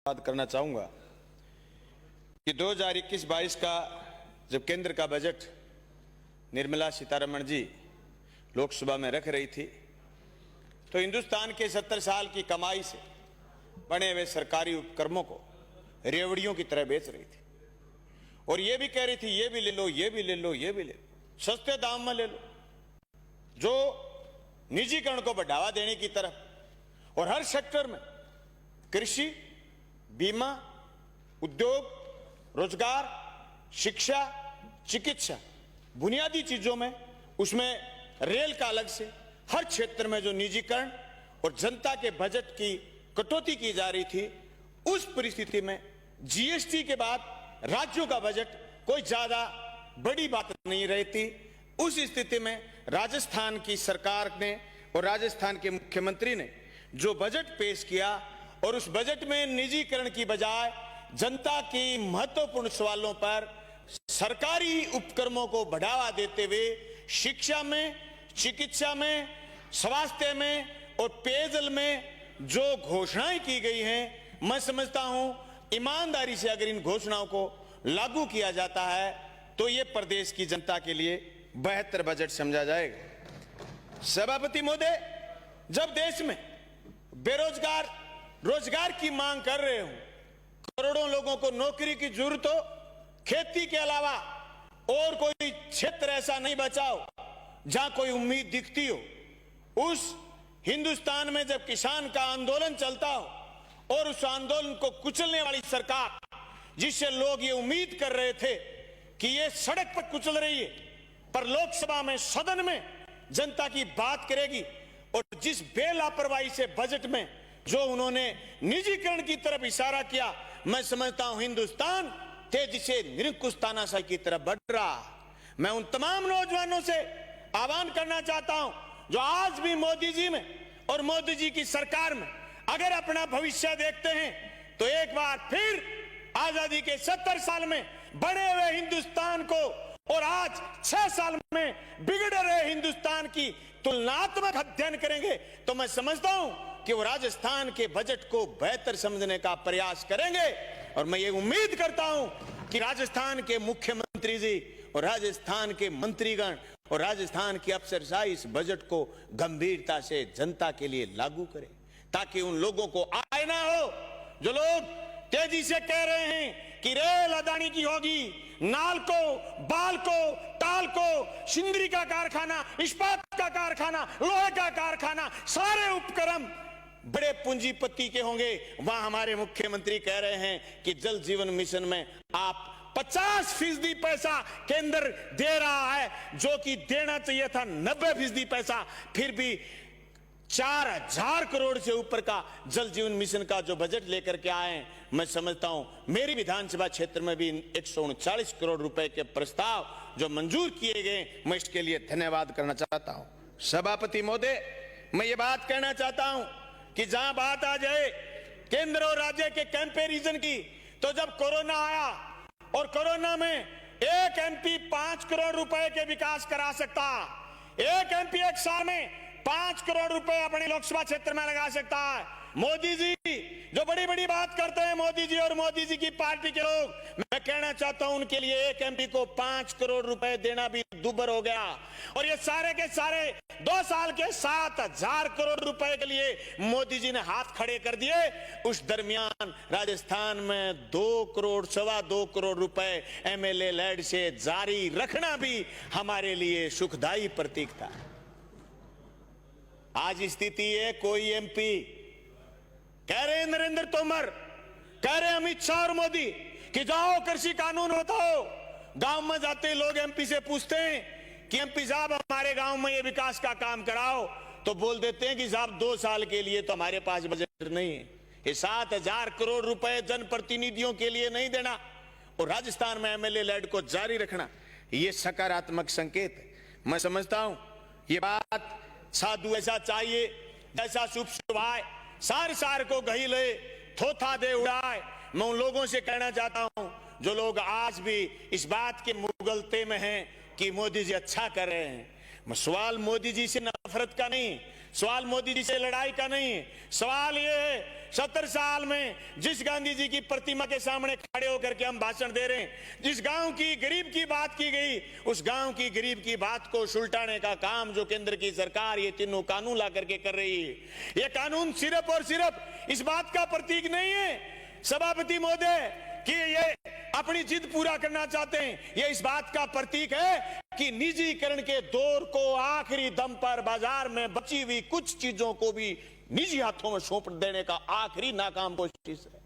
बात करना चाहूंगा कि 2021-22 का जब केंद्र का बजट निर्मला सीतारमण जी लोकसभा में रख रही थी तो हिंदुस्तान के 70 साल की कमाई से बने हुए सरकारी उपक्रमों को रेवड़ियों की तरह बेच रही थी और ये भी कह रही थी ये भी ले लो, ये भी ले लो, ये भी ले लो, सस्ते दाम में ले लो, जो निजीकरण को बढ़ावा देने की तरफ। और हर सेक्टर में कृषि, बीमा, उद्योग, रोजगार, शिक्षा, चिकित्सा, बुनियादी चीजों में, उसमें रेल का अलग से, हर क्षेत्र में जो निजीकरण और जनता के बजट की कटौती की जा रही थी, उस परिस्थिति में जीएसटी के बाद राज्यों का बजट कोई ज्यादा बड़ी बात नहीं रहती। उस स्थिति में राजस्थान की सरकार ने और राजस्थान के मुख्यमंत्री ने जो बजट पेश किया और उस बजट में निजीकरण की बजाय जनता की महत्वपूर्ण सवालों पर सरकारी उपक्रमों को बढ़ावा देते हुए शिक्षा में, चिकित्सा में, स्वास्थ्य में और पेयजल में जो घोषणाएं की गई हैं, मैं समझता हूं ईमानदारी से अगर इन घोषणाओं को लागू किया जाता है तो ये प्रदेश की जनता के लिए बेहतर बजट समझा जाएगा। सभापति महोदय, जब देश में बेरोजगार रोजगार की मांग कर रहे हो, करोड़ों लोगों को नौकरी की जरूरत हो, खेती के अलावा और कोई क्षेत्र ऐसा नहीं बचा हो जहां कोई उम्मीद दिखती हो, उस हिंदुस्तान में जब किसान का आंदोलन चलता हो और उस आंदोलन को कुचलने वाली सरकार, जिससे लोग ये उम्मीद कर रहे थे कि ये सड़क पर कुचल रही है पर लोकसभा में, सदन में जनता की बात करेगी, और जिस बेलापरवाही से बजट में जो उन्होंने निजीकरण की तरफ इशारा किया, मैं समझता हूं हिंदुस्तान तेजी से निरंकुशतानाशाही की तरफ बढ़ रहा। मैं उन तमाम नौजवानों से आह्वान करना चाहता हूं जो आज भी मोदी जी में और मोदी जी की सरकार में अगर अपना भविष्य देखते हैं तो एक बार फिर आजादी के 70 साल में बड़े हुए हिंदुस्तान को और आज 6 साल में बिगड़ रहे हिंदुस्तान की तुलनात्मक अध्ययन करेंगे तो मैं समझता हूं कि वो राजस्थान के बजट को बेहतर समझने का प्रयास करेंगे। और मैं ये उम्मीद करता हूं कि राजस्थान के मुख्यमंत्री जी और राजस्थान के मंत्रीगण और राजस्थान की अफसरशाही इस बजट को गंभीरता से जनता के लिए लागू करें, ताकि उन लोगों को आय ना हो जो लोग तेजी से कह रहे हैं कि रेल अदानी की होगी, नालको, बालको, टालको, सिंदरी का कारखाना, इस्पात का कारखाना, लोहे का कारखाना, सारे उपक्रम बड़े पूंजीपति के होंगे। वहां हमारे मुख्यमंत्री कह रहे हैं कि जल जीवन मिशन में आप 50% पैसा केंद्र दे रहा है, जो कि देना चाहिए था 90% पैसा, फिर भी 4000 करोड़ से ऊपर का जल जीवन मिशन का जो बजट लेकर के आए हैं, मैं समझता हूं मेरी विधानसभा क्षेत्र में भी 139 करोड़ रुपए के प्रस्ताव जो मंजूर किए गए, मैं इसके लिए धन्यवाद करना चाहता हूं। सभापति महोदय, मैं ये बात कहना चाहता हूं कि जहां बात आ जाए केंद्र और राज्य के कंपैरिजन की, तो जब कोरोना आया और कोरोना में एक एमपी 5 करोड़ रुपए के विकास करा सकता, एक एमपी एक साल में 5 करोड़ रुपए अपने लोकसभा क्षेत्र में लगा सकता है। मोदी जी जो बड़ी बड़ी बात करते हैं, मोदी जी और मोदी जी की पार्टी के लोग, मैं कहना चाहता हूं उनके लिए एक एमपी को 5 करोड़ रुपए देना भी दुबर हो गया। और ये सारे के सारे 2 साल के 7000 करोड़ रुपए के लिए मोदी जी ने हाथ खड़े कर दिए। उस दरमियान राजस्थान में 2 करोड़, 2.25 करोड़ रुपए एमएलए लैड से जारी रखना भी हमारे लिए सुखदायी प्रतीक था। आज स्थिति है, कोई एमपी कह रहे हैं नरेंद्र तोमर, कह रहे हैं अमित शाह और मोदी कि जाओ कृषि कानून बताओ। गांव में जाते लोग एमपी से पूछते हैं कि एमपी साहब हमारे गांव में ये विकास का काम कराओ, तो बोल देते हैं कि साहब 2 साल के लिए तो हमारे पास बजट नहीं है। ये 7000 करोड़ रुपए जनप्रतिनिधियों के लिए नहीं देना और राजस्थान में एमएलए लैड को जारी रखना, ये सकारात्मक संकेत है। मैं समझता हूं ये बात साधु ऐसा चाहिए जैसा शुभ शुभाए, सार सार को गही ले, थोथा दे उड़ाए। मैं उन लोगों से कहना चाहता हूं जो लोग आज भी इस बात के मुगलते में हैं कि मोदी जी अच्छा कर रहे हैं। सवाल मोदी जी से नफरत का नहीं, सवाल मोदी जी से लड़ाई का नहीं है। सवाल ये है 70 साल में जिस गांधी जी की प्रतिमा के सामने खड़े होकर के हम भाषण दे रहे हैं, जिस गांव की गरीब की बात की गई, उस गांव की गरीब की बात को सुलटाने का काम जो केंद्र की सरकार ये तीनों कानून ला करके कर रही है, ये कानून सिर्फ और सिर्फ इस बात का प्रतीक नहीं है सभापति महोदय कि ये अपनी जिद पूरा करना चाहते हैं, ये इस बात का प्रतीक है कि निजीकरण के दौर को आखिरी दम पर बाजार में बची हुई कुछ चीजों को भी निजी हाथों में सौंप देने का आखिरी नाकाम कोशिश है।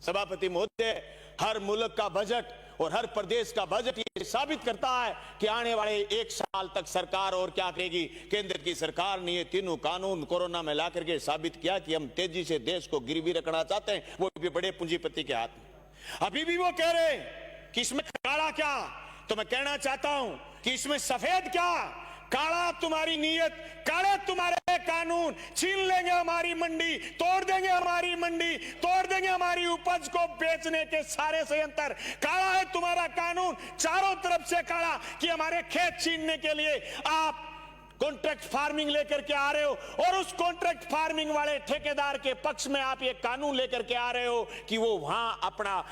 सभापति महोदय, हर मुल्क का बजट और हर प्रदेश का बजट ये साबित करता है कि आने वाले 1 साल तक सरकार और क्या करेगी। केंद्र की सरकार ने ये तीनों कानून कोरोना में ला करके साबित किया कि हम तेजी से देश को गिरवी रखना चाहते हैं, वो भी बड़े पूंजीपति के हाथ में। अभी भी वो कह रहे हैं कि इसमें काला क्या, तो मैं कहना चाहता हूं कि इसमें सफेद क्या। काला तुम्हारी नीयत, काले तुम्हारे कानून, छीन लेंगे हमारी मंडी, तोड़ देंगे हमारी मंडी, तोड़ देंगे हमारी उपज को बेचने के सारे संयंत्र। काला है तुम्हारा कानून, चारों तरफ से काला कि हमारे खेत छीनने के लिए आप कॉन्ट्रैक्ट फार्मिंग लेकर के आ रहे हो, और उस कॉन्ट्रैक्ट फार्मिंग वाले ठेकेदार के पक्ष में आप ये कानून लेकर के आ रहे हो कि वो वहां अपना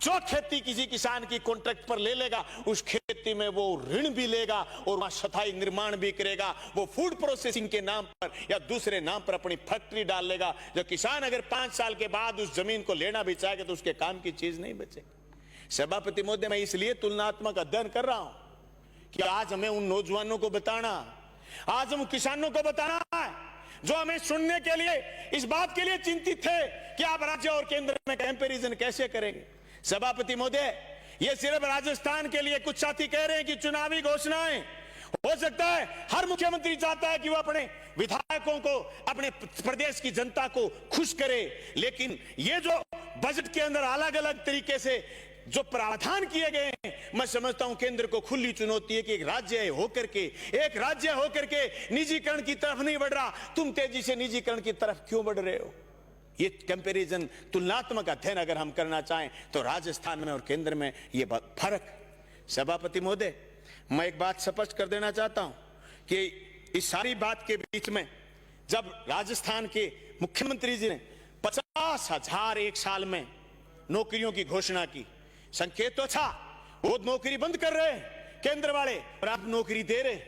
जो खेती किसी किसान की कॉन्ट्रैक्ट पर ले लेगा, उस खेती में वो ऋण भी लेगा और वहां स्थायी निर्माण भी करेगा। वो फूड प्रोसेसिंग के नाम पर या दूसरे नाम पर अपनी फैक्ट्री डाल लेगा। जो किसान अगर 5 साल के बाद उस जमीन को लेना भी चाहेगा तो उसके काम की चीज नहीं बचेगी। सभापति महोदय, मैं इसलिए तुलनात्मक अध्ययन कर रहा हूं कि आज हमें उन नौजवानों को बताना, आज हम किसानों को बताना है जो हमें सुनने के लिए, इस बात के लिए चिंतित थे कि आप राज्य और केंद्र में कंपैरिजन कैसे करेंगे। सभापति महोदय, ये सिर्फ राजस्थान के लिए कुछ साथी कह रहे हैं कि चुनावी घोषणाएं, हो सकता है हर मुख्यमंत्री चाहता है कि वो अपने विधायकों को, अपने प्रदेश की जनता को खुश करे, लेकिन ये जो बजट के अंदर अलग अलग तरीके से जो प्रावधान किए गए हैं, मैं समझता हूं केंद्र को खुली चुनौती है कि एक राज्य होकर के निजीकरण की तरफ नहीं बढ़ रहा, तुम तेजी से निजीकरण की तरफ क्यों बढ़ रहे हो। ये कंपैरिजन, तुलनात्मक अध्ययन अगर हम करना चाहें तो राजस्थान में और केंद्र में ये फर्क। सभापति महोदय, मैं एक बात स्पष्ट कर देना चाहता हूं कि इस सारी बात के बीच में जब राजस्थान के मुख्यमंत्री जी ने 50,000 एक साल में नौकरियों की घोषणा की, संकेत तो था वो नौकरी बंद कर रहे हैं केंद्र वाले और आप नौकरी दे रहे,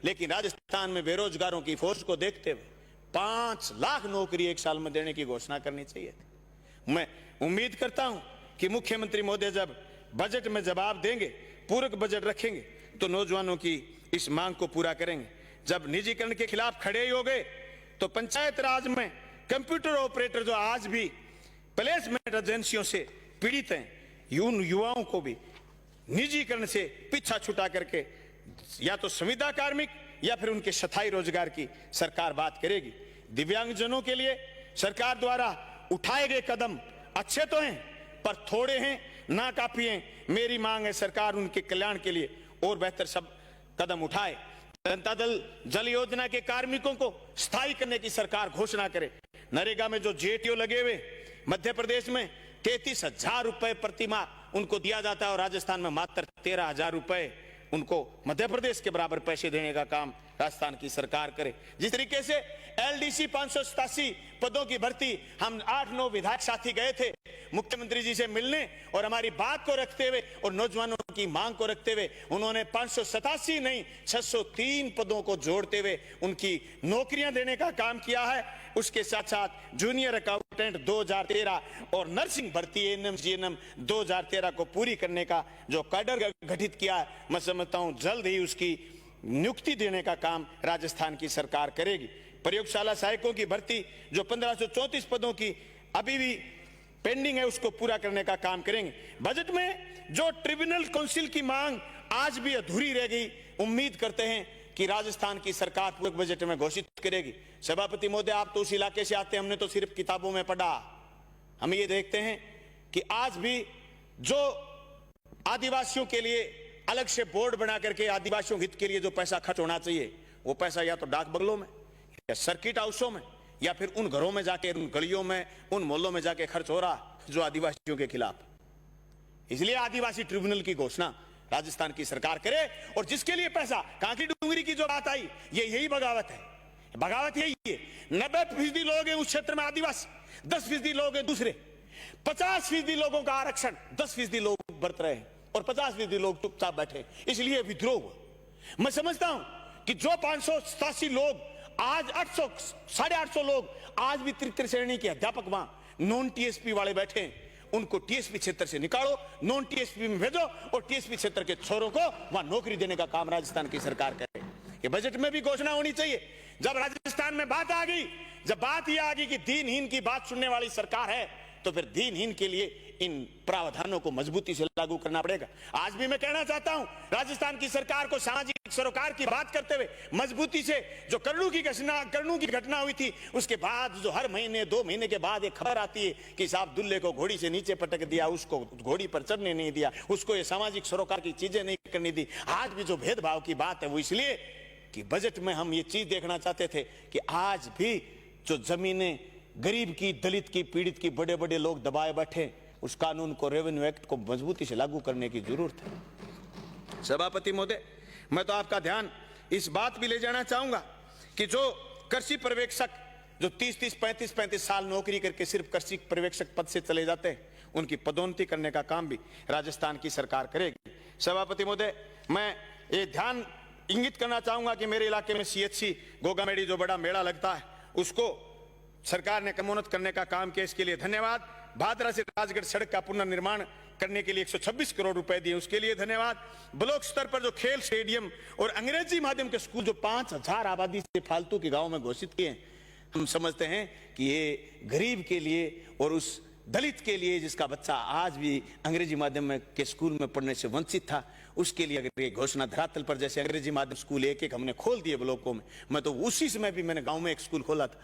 लेकिन राजस्थान में बेरोजगारों की फोर्स को देखते हुए 5 लाख नौकरी एक साल में देने की घोषणा करनी चाहिए थी। मैं उम्मीद करता हूं कि मुख्यमंत्री महोदय जब बजट में जवाब देंगे, पूरक बजट रखेंगे, तो नौजवानों की इस मांग को पूरा करेंगे। जब निजीकरण के खिलाफ खड़े हो गए तो पंचायत राज में कंप्यूटर ऑपरेटर जो आज भी प्लेसमेंट एजेंसियों से पीड़ित हैं, उन युवाओं को भी निजीकरण से पीछा छुटा करके या तो संविदा कार्मिक या फिर उनके स्थायी रोजगार की सरकार बात करेगी। दिव्यांगजनों के लिए सरकार द्वारा उठाए गए कदम अच्छे तो हैं पर थोड़े हैं, ना काफी हैं। मेरी मांग है सरकार उनके कल्याण के लिए और बेहतर सब कदम उठाए। जनता दल जल योजना के कार्मिकों को स्थायी करने की सरकार घोषणा करे। नरेगा में जो जेटीओ लगे हुए मध्य प्रदेश में 33,000 रुपए प्रति माह उनको दिया जाता है और राजस्थान में मात्र 13,000 रुपए उनको मध्य प्रदेश के बराबर पैसे देने का काम राजस्थान की सरकार करे। जिस तरीके से एलडीसी 587 पदों की भर्ती, हम 8-9 विधायक साथी गए थे मुख्यमंत्री जी से मिलने और हमारी बात को रखते हुए और नौजवानों की मांग को रखते हुए उन्होंने 587 नहीं 603 पदों को जोड़ते हुए उनकी नौकरियां देने का काम किया है। उसके साथ साथ जूनियर अकाउंटेंट 2013 और नर्सिंग भर्ती एएनएम जीएनएम 2013 को पूरी करने का जो कैडर गठित किया है, मैं समझता हूं जल्द ही उसकी नियुक्ति देने का काम राजस्थान की सरकार करेगी। प्रयोगशाला सहायकों की भर्ती जो 1534 पदों की अभी भी पेंडिंग है, उसको पूरा करने का काम करेंगे। बजट में जो ट्रिब्यूनल काउंसिल की मांग आज भी अधूरी रह गई, उम्मीद करते हैं कि राजस्थान की सरकार पूरक बजट में घोषित करेगी। सभापति महोदय, आप तो उस इलाके से आते हैं, हमने तो सिर्फ किताबों में पढ़ा। हम ये देखते हैं कि आज भी जो आदिवासियों के लिए अलग से बोर्ड बना करके आदिवासियों हित के लिए जो पैसा खर्च होना चाहिए, वो पैसा या तो डाक बंगलों में या सर्किट हाउसों में या फिर उन घरों में जाके, उन गलियों में, उन मोहल्लों में जाके खर्च हो रहा जो आदिवासियों के खिलाफ। इसलिए आदिवासी ट्रिब्यूनल की घोषणा राजस्थान की सरकार करे। और जिसके लिए पैसा, कांकी डूंगरी की जो बात आई, ये यही बगावत है। बगावत यही है। 90% लोग हैं उस क्षेत्र में आदिवासी, 10% लोग हैं दूसरे, 50% लोगों का आरक्षण, 10% लोग बरत रहे हैं और 50% लोग चुपचाप बैठे, इसलिए विद्रोह हुआ। मैं समझता हूं कि जो 587 लोग आज 800 850 लोग आज भी तृतीय श्रेणी के अध्यापक वहां नॉन टीएसपी वाले बैठे हैं, उनको टीएसपी क्षेत्र से निकालो, नॉन टीएसपी में भेजो और टीएसपी क्षेत्र के छोरों को वहां नौकरी देने का काम राजस्थान की सरकार करे। ये बजट में भी घोषणा होनी चाहिए। जब राजस्थान में बात आ गई, जब बात यह आ गई कि दीनहीन की बात सुनने वाली सरकार है, तो फिर दीनहीन के लिए इन प्रावधानों को मजबूती से लागू करना पड़ेगा। आज भी मैं कहना चाहता हूं राजस्थान की सरकार को सामाजिक सरोकार की बात करते हुए मजबूती से, जो कर्णू की घटना हुई थी, उसके बाद जो हर महीने 2 महीने के बाद एक खबर आती है कि साहब दुल्ले को घोड़ी से नीचे पटक दिया, उसको घोड़ी पर चढ़ने नहीं दिया, उसको ये सामाजिक सरोकार की चीजें नहीं करनी दी। आज भी जो भेदभाव की बात है वो इसलिए कि बजट में हम ये चीज देखना चाहते थे कि आज भी जो जमीनें गरीब की, दलित की, पीड़ित की बड़े बड़े लोग दबाए बैठे, उस कानून को, रेवेन्यू एक्ट को मजबूती से लागू करने की जरूरत है। सभापति महोदय, मैं तो आपका ध्यान इस बात भी ले जाना चाहूंगा कि जो कृषि पर्यवेक्षक जो 30-30, 35-35 साल नौकरी करके सिर्फ कृषि पर्यवेक्षक पद से चले जाते हैं, उनकी पदोन्नति करने का काम भी राजस्थान की सरकार करेगी। सभापति महोदय, मैं ये ध्यान इंगित करना चाहूंगा कि मेरे इलाके में सीएचसी गोगामेड़ी जो बड़ा मेला लगता है, उसको सरकार ने क्रमोन्नत करने का काम किया, इसके लिए धन्यवाद। भादरा से राजगढ़ सड़क का पुनर्निर्माण करने के लिए 126 करोड़ रुपए दिए, उसके लिए धन्यवाद। ब्लॉक स्तर पर जो खेल स्टेडियम और अंग्रेजी माध्यम के स्कूल जो 5000 आबादी से फालतू के गांव में घोषित किए हैं, हम समझते हैं कि ये गरीब के लिए और उस दलित के लिए जिसका बच्चा आज भी अंग्रेजी माध्यम में के स्कूल में पढ़ने से वंचित था, उसके लिए अगर ये घोषणा धरातल पर, जैसे अंग्रेजी माध्यम स्कूल एक हमने खोल दिए ब्लॉकों में, मैं तो उसी समय भी मैंने गांव में एक स्कूल खोला था।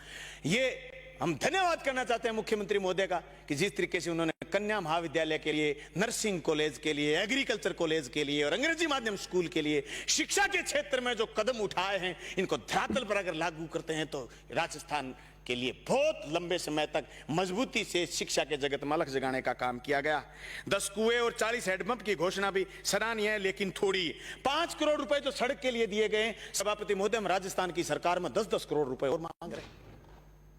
ये हम धन्यवाद करना चाहते हैं मुख्यमंत्री महोदय का कि जिस तरीके से उन्होंने कन्या महाविद्यालय के लिए, नर्सिंग कॉलेज के लिए, एग्रीकल्चर कॉलेज के लिए और अंग्रेजी माध्यम स्कूल के लिए शिक्षा के क्षेत्र में जो कदम उठाए हैं, इनको धरातल पर अगर लागू करते हैं तो राजस्थान के लिए बहुत लंबे समय तक मजबूती से शिक्षा के जगत में अलग जगाने का काम किया गया। 10 कुएं और 40 हैंडपंप की घोषणा भी सराहनीय है, लेकिन थोड़ी। 5 करोड़ रुपए जो सड़क के लिए दिए गए, सभापति महोदय, हम राजस्थान की सरकार में 10-10 करोड़ रुपए और मांग रहे हैं,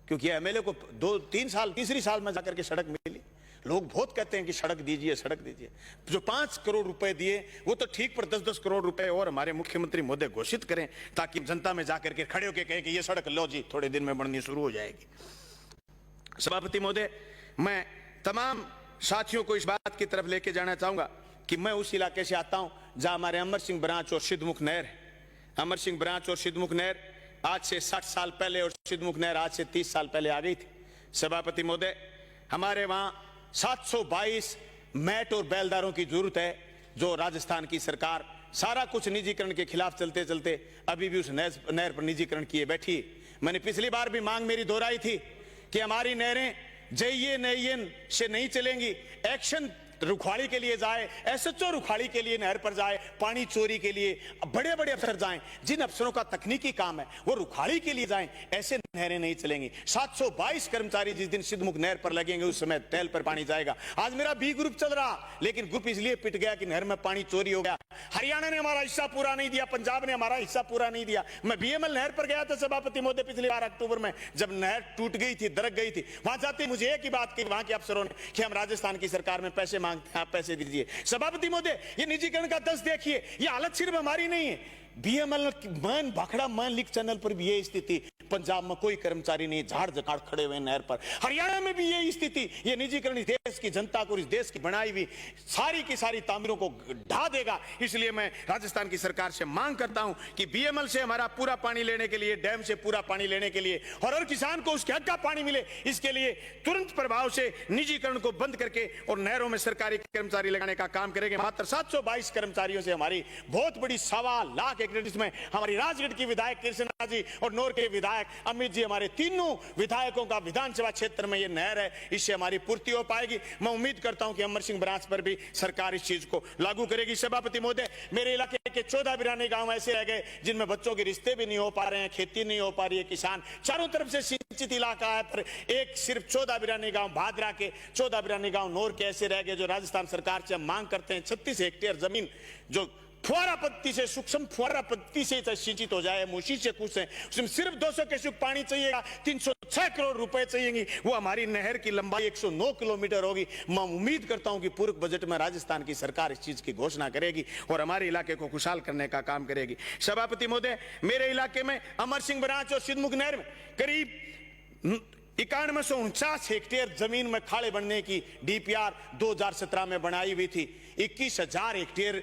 क्योंकि एमएलए को 2-3 साल, तीसरी साल में जाकर के सड़क मिली। लोग बहुत कहते हैं कि सड़क दीजिए, सड़क दीजिए। जो 5 करोड़ रुपए दिए वो तो ठीक, पर 10-10 करोड़ रुपए और हमारे मुख्यमंत्री महोदय घोषित करें, ताकि जनता में जाकर के खड़े होकर कहें कि ये सड़क लो जी, थोड़े दिन में बननी शुरू हो जाएगी। सभापति महोदय, मैं तमाम साथियों को इस बात की तरफ लेके जाना चाहूंगा कि मैं उस इलाके से आता हूं जहां हमारे अमर सिंह ब्रांच और सिद्धमुख नहर है। अमर सिंह ब्रांच और सिद्धमुख नहर आज से 60 साल पहले और सिद्धमुख नहर आज से 30 साल पहले आ गई थी। सभापति महोदय, हमारे वहां 722 मैट और बैलदारों की जरूरत है, जो राजस्थान की सरकार सारा कुछ निजीकरण के खिलाफ चलते चलते अभी भी उस नहर पर निजीकरण किए बैठी। मैंने पिछली बार भी मांग मेरी दोहराई थी कि हमारी नहरें JNN से नहीं चलेंगी, एक्शन रुखाड़ी के लिए जाए, SHO रुखाड़ी के लिए नहर पर जाए, पानी चोरी के लिए बड़े बड़े अफसर जाएं, जिन अफसरों का तकनीकी काम है वो रुखाड़ी के लिए जाएं, ऐसे नहरें नहीं चलेंगी। 722 कर्मचारी जिस दिन सिद्धमुख नहर पर लगेंगे उस समय तेल पर पानी जाएगा। आज मेरा B ग्रुप चल रहा, लेकिन ग्रुप इसलिए पिट गया कि नहर में पानी चोरी हो गया। हरियाणा ने हमारा हिस्सा पूरा नहीं दिया, पंजाब ने हमारा हिस्सा पूरा नहीं दिया। मैं BML नहर पर गया था सभापति महोदय पिछले बार अक्टूबर में, जब नहर टूट गई थी, दरक गई थी। वहां जाते मुझे एक ही बात की वहां के अफसरों ने कि हम राजस्थान की सरकार में पैसे मांगते हैं, आप पैसे दीजिए। सभापति महोदय, ये निजीकरण का 10 देखिए, ये हालत सिर्फ हमारी नहीं है। BML मान भाखड़ा मान लीक चैनल पर भी ये स्थिति, पंजाब में कोई कर्मचारी नहीं, झाड़ झकाड़ खड़े हुए नहर पर। हरियाणा में भी ये स्थिति। ये निजीकरण इस देश की जनता को, इस देश की बनाई हुई सारी की सारी तामीरों को ढा देगा। इसलिए मैं राजस्थान की सरकार से मांग करता हूं कि BML से हमारा पूरा पानी लेने के लिए, डैम से पूरा पानी लेने के लिए और हर किसान को उसके हक का पानी मिले, इसके लिए तुरंत प्रभाव से निजीकरण को बंद करके और नहरों में सरकारी कर्मचारी लगाने का काम करेंगे। मात्र 722 कर्मचारियों से हमारी बहुत बड़ी 1.25 लाख एकड़, जिसमें हमारी राजगढ़ की विधायक कृष्णा जी और नौर के विधायक अमित जी, हमारे तीनों विधायकों का विधानसभा क्षेत्र में ये नहर है, इससे हमारी पूर्ति हो पाएगी। मैं उम्मीद करता हूं कि अमर सिंह ब्रांच पर भी सरकार इस चीज को लागू करेगी। सभापति महोदय, मेरे इलाके के 14 बिरानी गांव ऐसे रह गए जिनमें बच्चों के रिश्ते भी नहीं हो पा रहे हैं, खेती नहीं हो पा रही है, किसान चारों तरफ से सिंचित इलाका है, पर एक सिर्फ 14 बिरानी गांव, भादरा के 14 बिरानी गांव, नौर के ऐसे रह गए जो राजस्थान सरकार से हम मांग करते हैं 36 हेक्टेयर जमीन जो फुहारा पद्धति से, सूक्ष्म फुहारा पद्धति से सिंचित हो जाए, मूसी से कुछ है, उसमें सिर्फ 200 क्यूसेक पानी चाहिएगा, 306 करोड़ रुपए चाहिएंगे, वो हमारी नहर की लंबाई 109 किलोमीटर होगी। मैं उम्मीद करता हूं कि पूर्व बजट में राजस्थान की सरकार इस चीज की घोषणा करेगी और हमारे इलाके को खुशहाल करने का काम करेगी। सभापति महोदय, मेरे इलाके में अमर सिंह बराज और सिद्धमुख नहर में करीब 9149 हेक्टेयर जमीन में खाड़े बनने की डीपीआर 2017 में बनाई हुई थी। 21,000 हेक्टेयर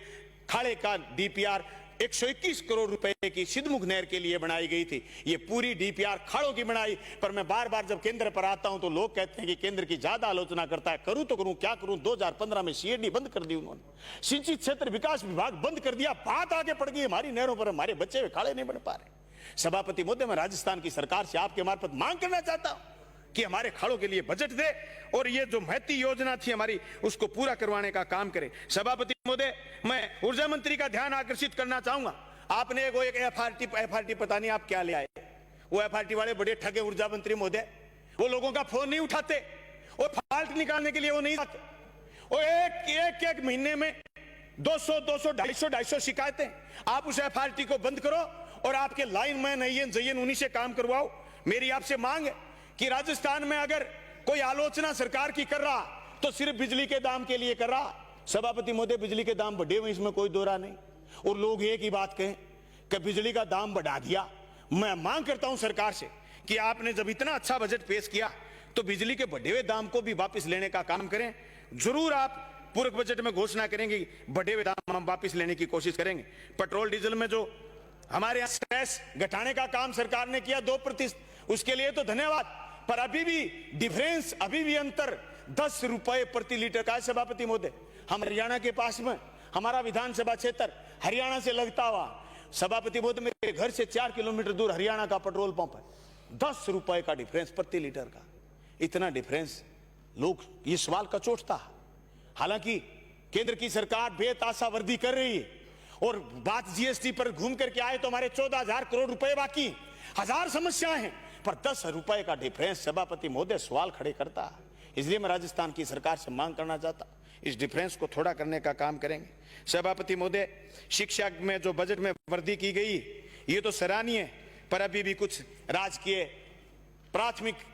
खाड़े का डीपीआर 121 करोड़ रुपए की सिद्धमुख नहर के लिए बनाई गई थी। ये पूरी डीपीआर खाड़ों की बनाई, पर मैं बार बार जब केंद्र पर आता हूं तो लोग कहते हैं कि केंद्र की ज्यादा आलोचना करता है। करूं तो करूं क्या करूं? 2015 में सीएडी बंद कर दी उन्होंने, सिंचित क्षेत्र विकास विभाग बंद कर दिया। बात आगे पड़ गई हमारी नहरों पर, हमारे बच्चे हुए खाड़े नहीं बन पा रहे। सभापति महोदय, मैं राजस्थान की सरकार से आपके मार्फत मांग करना चाहता हूं कि हमारे खाड़ों के लिए बजट दे और ये जो महती योजना थी हमारी उसको पूरा करवाने का काम करे। सभापति महोदय, मैं ऊर्जा मंत्री का ध्यान आकर्षित करना चाहूंगा। आपने एक एफआरटी पता नहीं आप क्या ले आए, वो एफआरटी वाले बड़े ठगे ऊर्जा मंत्री महोदय, वो लोगों का फोन नहीं उठाते और फॉल्ट निकालने के लिए वो नहीं आते। वो एक महीने में 200 250 शिकायतें। आप उस एफआरटी को बंद करो और आपके लाइन मैन जयन उन्हीं से काम करवाओ। मेरी आपसे मांग है कि राजस्थान में अगर कोई आलोचना सरकार की कर रहा तो सिर्फ बिजली के दाम के लिए कर रहा। सभापति महोदय, बिजली के दाम बढ़े हुए, इसमें कोई दो राय नहीं, और लोग एक ही बात कहें कि बिजली का दाम बढ़ा दिया। मैं मांग करता हूं सरकार से कि आपने जब इतना अच्छा बजट पेश किया तो बिजली के बढ़े हुए दाम को भी वापस लेने का काम करें। जरूर आप पूर्व बजट में घोषणा करेंगे, बढ़े हुए दाम हम वापस लेने की कोशिश करेंगे। पेट्रोल डीजल में जो हमारे यहाँ सेस घटाने का काम सरकार ने किया 2%, उसके लिए तो धन्यवाद, पर अभी भी डिफरेंस, अभी भी अंतर 10 रुपए प्रति लीटर का है। सभापति महोदय, हम हरियाणा के पास में, हमारा विधानसभा क्षेत्र हरियाणा से लगता हुआ, सभापति महोदय मेरे घर से 4 किलोमीटर दूर हरियाणा का पेट्रोल पंप है। 10 रुपए का डिफरेंस प्रति लीटर का, इतना डिफरेंस लोग ये सवाल का चोटता है। हालांकि केंद्र की सरकार बेताशा वर्दी कर रही है और बात जीएसटी पर घूम करके आए तो हमारे 14,000 करोड़ रुपए बाकी, हजार समस्याएं हैं, पर 10 रुपए का डिफरेंस सभापति महोदय सवाल खड़े करता है। इसलिए मैं राजस्थान की सरकार से मांग करना चाहता, इस डिफरेंस को थोड़ा करने का काम करेंगे। सभापति महोदय, शिक्षा में जो बजट में वृद्धि की गई ये तो सराहनीय है, पर अभी भी कुछ राजकीय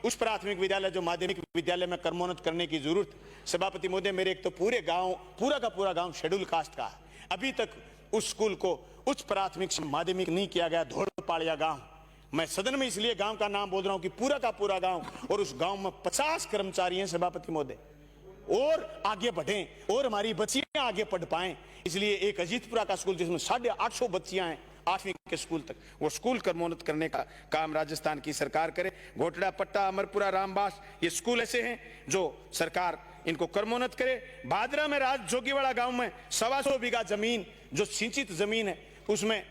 उच्च प्राथमिक विद्यालय जो माध्यमिक विद्यालय में क्रमोन्नत करने की जरूरत। सभापति महोदय, मेरे एक तो पूरे गांव, पूरा का पूरा गांव शेड्यूल कास्ट का है, अभी तक उस स्कूल को उच्च प्राथमिक से माध्यमिक नहीं किया गया। धोड़पाड़िया गांव, मैं सदन में इसलिए गांव का नाम बोल रहा हूं कि पूरा का पूरा गांव, और उस गांव में 50 कर्मचारी हैं सभापति महोदय, और आगे बढ़ें और हमारी बच्चियां आगे पढ़ पाएं। इसलिए एक अजीतपुरा का स्कूल जिसमें 850 बच्चियां हैं 8वीं के स्कूल तक, वो स्कूल क्रमोन्नत करने का काम राजस्थान की सरकार करे। घोटड़ा, पट्टा, अमरपुरा, रामबास, ये स्कूल ऐसे हैं जो सरकार इनको क्रमोन्नत करे। भादरा में राज जोगीवाड़ा गांव में 125 बीघा जमीन जो सिंचित जमीन है, उसमें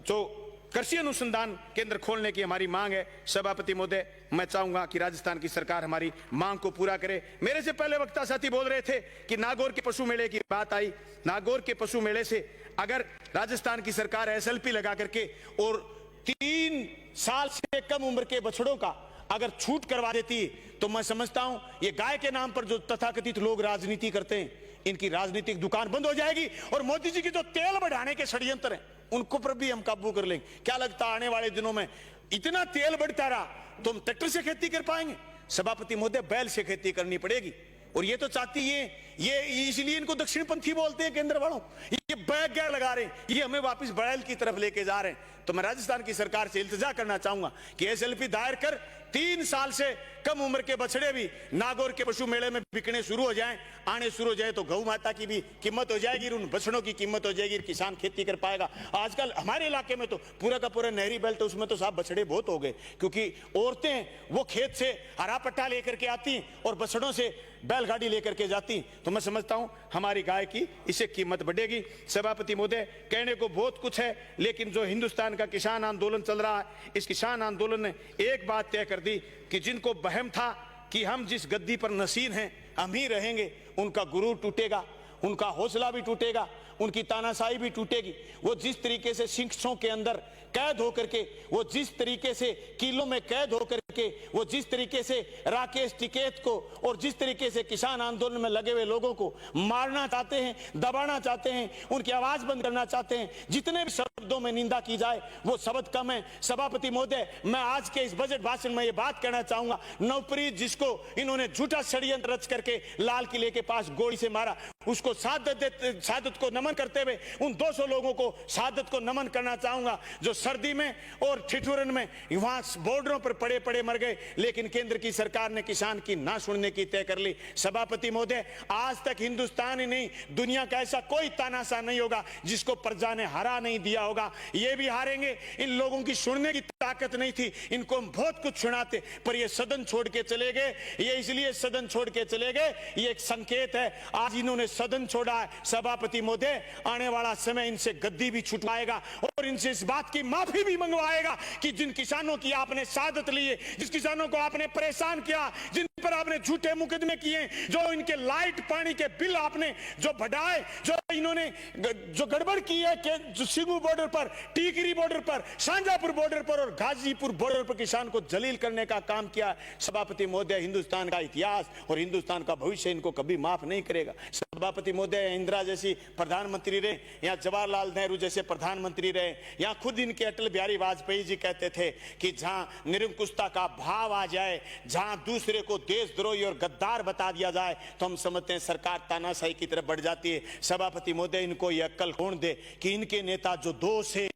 जो कृषि अनुसंधान केंद्र खोलने की हमारी मांग है। सभापति महोदय, मैं चाहूंगा कि राजस्थान की सरकार हमारी मांग को पूरा करे। मेरे से पहले वक्ता साथी बोल रहे थे कि नागौर के पशु मेले की बात आई। नागौर के पशु मेले से अगर राजस्थान की सरकार एसएलपी लगा करके और 3 साल से कम उम्र के बछड़ों का अगर छूट करवा देती तो मैं समझता हूं ये गाय के नाम पर जो तथाकथित लोग राजनीति करते हैं, इनकी राजनीतिक दुकान बंद हो जाएगी, और मोदी जी की जो तेल बढ़ाने के षड्यंत्र हैं उनको पर भी हम काबू कर लेंगे। क्या लगता है आने वाले दिनों में इतना तेल बढ़ता रहा तो हम ट्रैक्टर से खेती कर पाएंगे? सभापति महोदय, बैल से खेती करनी पड़ेगी, और ये तो चाहती है, ये इसलिए इनको दक्षिणपंथी बोलते हैं केंद्र वालों। ये बैग गैर लगा रहे हैं, ये हमें वापस बैल की तरफ लेके जा रहे हैं। तो मैं राजस्थान की सरकार से इल्तिजा करना चाहूंगा कि एसएलपी दायर कर 3 साल से कम उम्र के बछड़े भी नागौर के पशु मेले में बिकने शुरू हो जाएं, आने शुरू हो जाए तो गौ माता की भी कीमत हो जाएगी, उन बछड़ों की कीमत हो जाएगी, किसान खेती कर पाएगा। आजकल हमारे इलाके में तो पूरा का पूरा नहरी बेल्ट, उसमें तो साहब बछड़े बहुत हो गए, क्योंकि औरतें वो खेत से हरा पट्टा लेकर के आती और बछड़ों से बैलगाड़ी लेकर के जाती। तो मैं समझता हूं हमारी गाय की इससे कीमत बढ़ेगी। सभापति महोदय, कहने को बहुत कुछ है, लेकिन जो हिंदुस्तान का किसान आंदोलन चल रहा है, इस किसान आंदोलन ने एक बात तय कर दी कि जिनको वहम था कि हम जिस गद्दी पर नसीन हैं हम ही रहेंगे, उनका गुरूर टूटेगा, उनका हौसला भी टूटेगा, उनकी तानाशाही भी टूटेगी। वो जिस तरीके से शिक्षों के अंदर कैद होकर के, वो जिस तरीके से किलों में कैद होकर करके वो जिस तरीके से राकेश टिकैत को और जिस तरीके से किसान आंदोलन में लगे हुए लोगों को मारना चाहते हैं, दबाना चाहते हैं, उनकी आवाज बंद करना चाहते हैं, जितने भी शब्दों में निंदा की जाए वो शब्द कम है। सभापति महोदय, मैं आज के इस बजट भाषण में ये बात कहना चाहूंगा, नवप्रीत जिसको इन्होंने झूठा षड्यंत्र रच करके लाल किले के पास गोली से मारा, उसको शहादत को नमन करते हुए उन 200 लोगों को शहादत को नमन करना चाहूंगा जो सर्दी में और ठिठुरन में वहां बॉर्डरों पर पड़े पड़े मर गए, लेकिन केंद्र की सरकार ने किसान की ना सुनने की तय कर ली। सभापति महोदय, आज तक हिंदुस्तान ही नहीं दुनिया का ऐसा कोई तानाशाह नहीं होगा जिसको प्रजा ने हरा नहीं दिया होगा। ये भी हारेंगे। इन लोगों की सुनने की ताकत नहीं थी, इनको हम बहुत कुछ सुनाते, पर ये सदन छोड़ के चले गए। ये इसलिए सदन छोड़ के चले गए, ये एक संकेत है। आज इन्होंने सदन छोड़ा है। सभापति महोदय, आने वाला समय इनसे गद्दी भी छुटवाएगा और इनसे इस बात की माफी भी मंगवाएगा कि जिन किसानों की आपने शहादत ली है, जिस किसानों को आपने परेशान किया, जिन पर आपने झूठे मुकदमे किए, जो इनके लाइट पानी के बिल आपने जो बढ़ाए, जो इन्होंने जो गड़बड़ की है कि जो सिंगू बॉर्डर पर, टीकरी बॉर्डर पर, शाहजहांपुर बॉर्डर पर और गाजीपुर बॉर्डर पर किसान को जलील करने का काम किया। सभापति महोदय, हिंदुस्तान का इतिहास और हिंदुस्तान का भविष्य इनको कभी माफ नहीं करेगा। सभापति महोदय, इंदिरा जैसी प्रधानमंत्री रहे या जवाहरलाल नेहरू जैसे प्रधानमंत्री रहे, या खुद इनके अटल बिहारी वाजपेयी जी कहते थे कि जहां निरंकुशता का भाव आ जाए, जहां दूसरे को देशद्रोही और गद्दार बता दिया जाए, तो हम समझते हैं सरकार तानाशाही की तरफ बढ़ जाती है। सभापति महोदय, इनको यह अक्ल कौन दे कि इनके नेता जो 2 से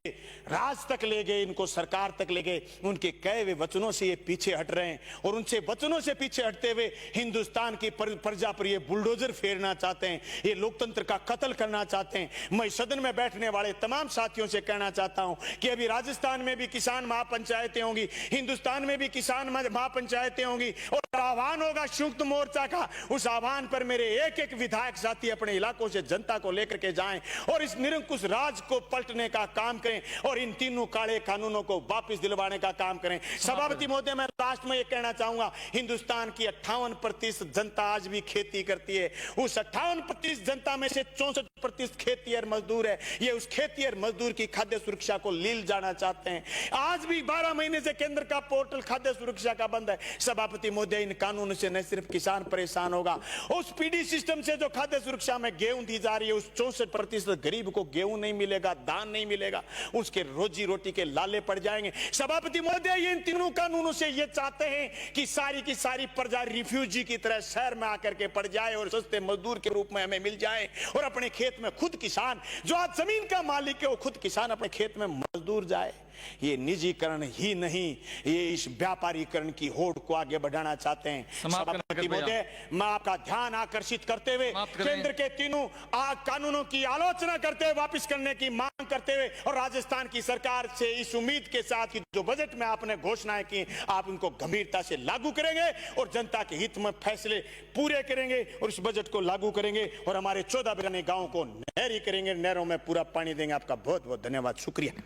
राज तक ले गए, इनको सरकार तक ले गए, उनके कहे हुए वचनों से ये पीछे हट रहे हैं और उनसे वचनों से पीछे हटते हुए हिंदुस्तान की प्रजा पर ये बुलडोजर फेरना चाहते हैं, ये लोकतंत्र का कत्ल करना चाहते हैं। मैं सदन में बैठने वाले तमाम साथियों से कहना चाहता हूं कि अभी राजस्थान में भी किसान महापंचायतें होंगी, हिंदुस्तान में भी किसान महापंचायतें होंगी और आह्वान होगा संयुक्त मोर्चा का। उस आह्वान पर मेरे एक विधायक साथी अपने इलाकों से जनता को लेकर के जाएं और इस निरंकुश राज को पलटने का काम करें और इन तीनों काले कानूनों को वापस दिलवाने का काम करें। सभापति महोदय, मैं लास्ट में ये कहना चाहूंगा, हिंदुस्तान की 58% जनता आज भी खेती करती है। उस 58% जनता में से 64% खेती और मजदूर है। ये उस खेती और मजदूर की खाद्य सुरक्षा को लील जाना चाहते हैं। आज भी 12 महीने से केंद्र का पोर्टल खाद्य सुरक्षा का बंद है। सभापति महोदय, इन कानून से न सिर्फ किसान परेशान होगा, उस पीडी सिस्टम से जो खाद्य सुरक्षा में गेहूं दी जा रही है, उस 64% गरीब को गेहूं नहीं मिलेगा, दान नहीं मिलेगा, उसके रोजी रोटी के लाले पड़ जाएंगे। सभापति महोदय, ये इन तीनों कानूनों से ये चाहते हैं कि सारी की सारी प्रजा रिफ्यूजी की तरह शहर में आकर के पड़ जाए और सस्ते मजदूर के रूप में हमें मिल जाए और अपने खेत में खुद किसान, जो आज जमीन का मालिक है, वो खुद किसान अपने खेत में मजदूर जाए। ये निजीकरण ही नहीं, ये इस व्यापारीकरण की होड़ को आगे बढ़ाना चाहते हैं। सभापति महोदय, मैं आपका ध्यान आकर्षित करते हुए केंद्र के तीनों कानूनों की आलोचना करते हुए वापस करने की मांग करते हुए और राजस्थान की सरकार से इस उम्मीद के साथ कि जो बजट में आपने घोषणाएं की, आप इनको गंभीरता से लागू करेंगे और जनता के हित में फैसले पूरे करेंगे और इस बजट को लागू करेंगे और हमारे 14 बिराने गांवों को नहरी करेंगे, नहरों में पूरा पानी देंगे। आपका बहुत बहुत धन्यवाद, शुक्रिया।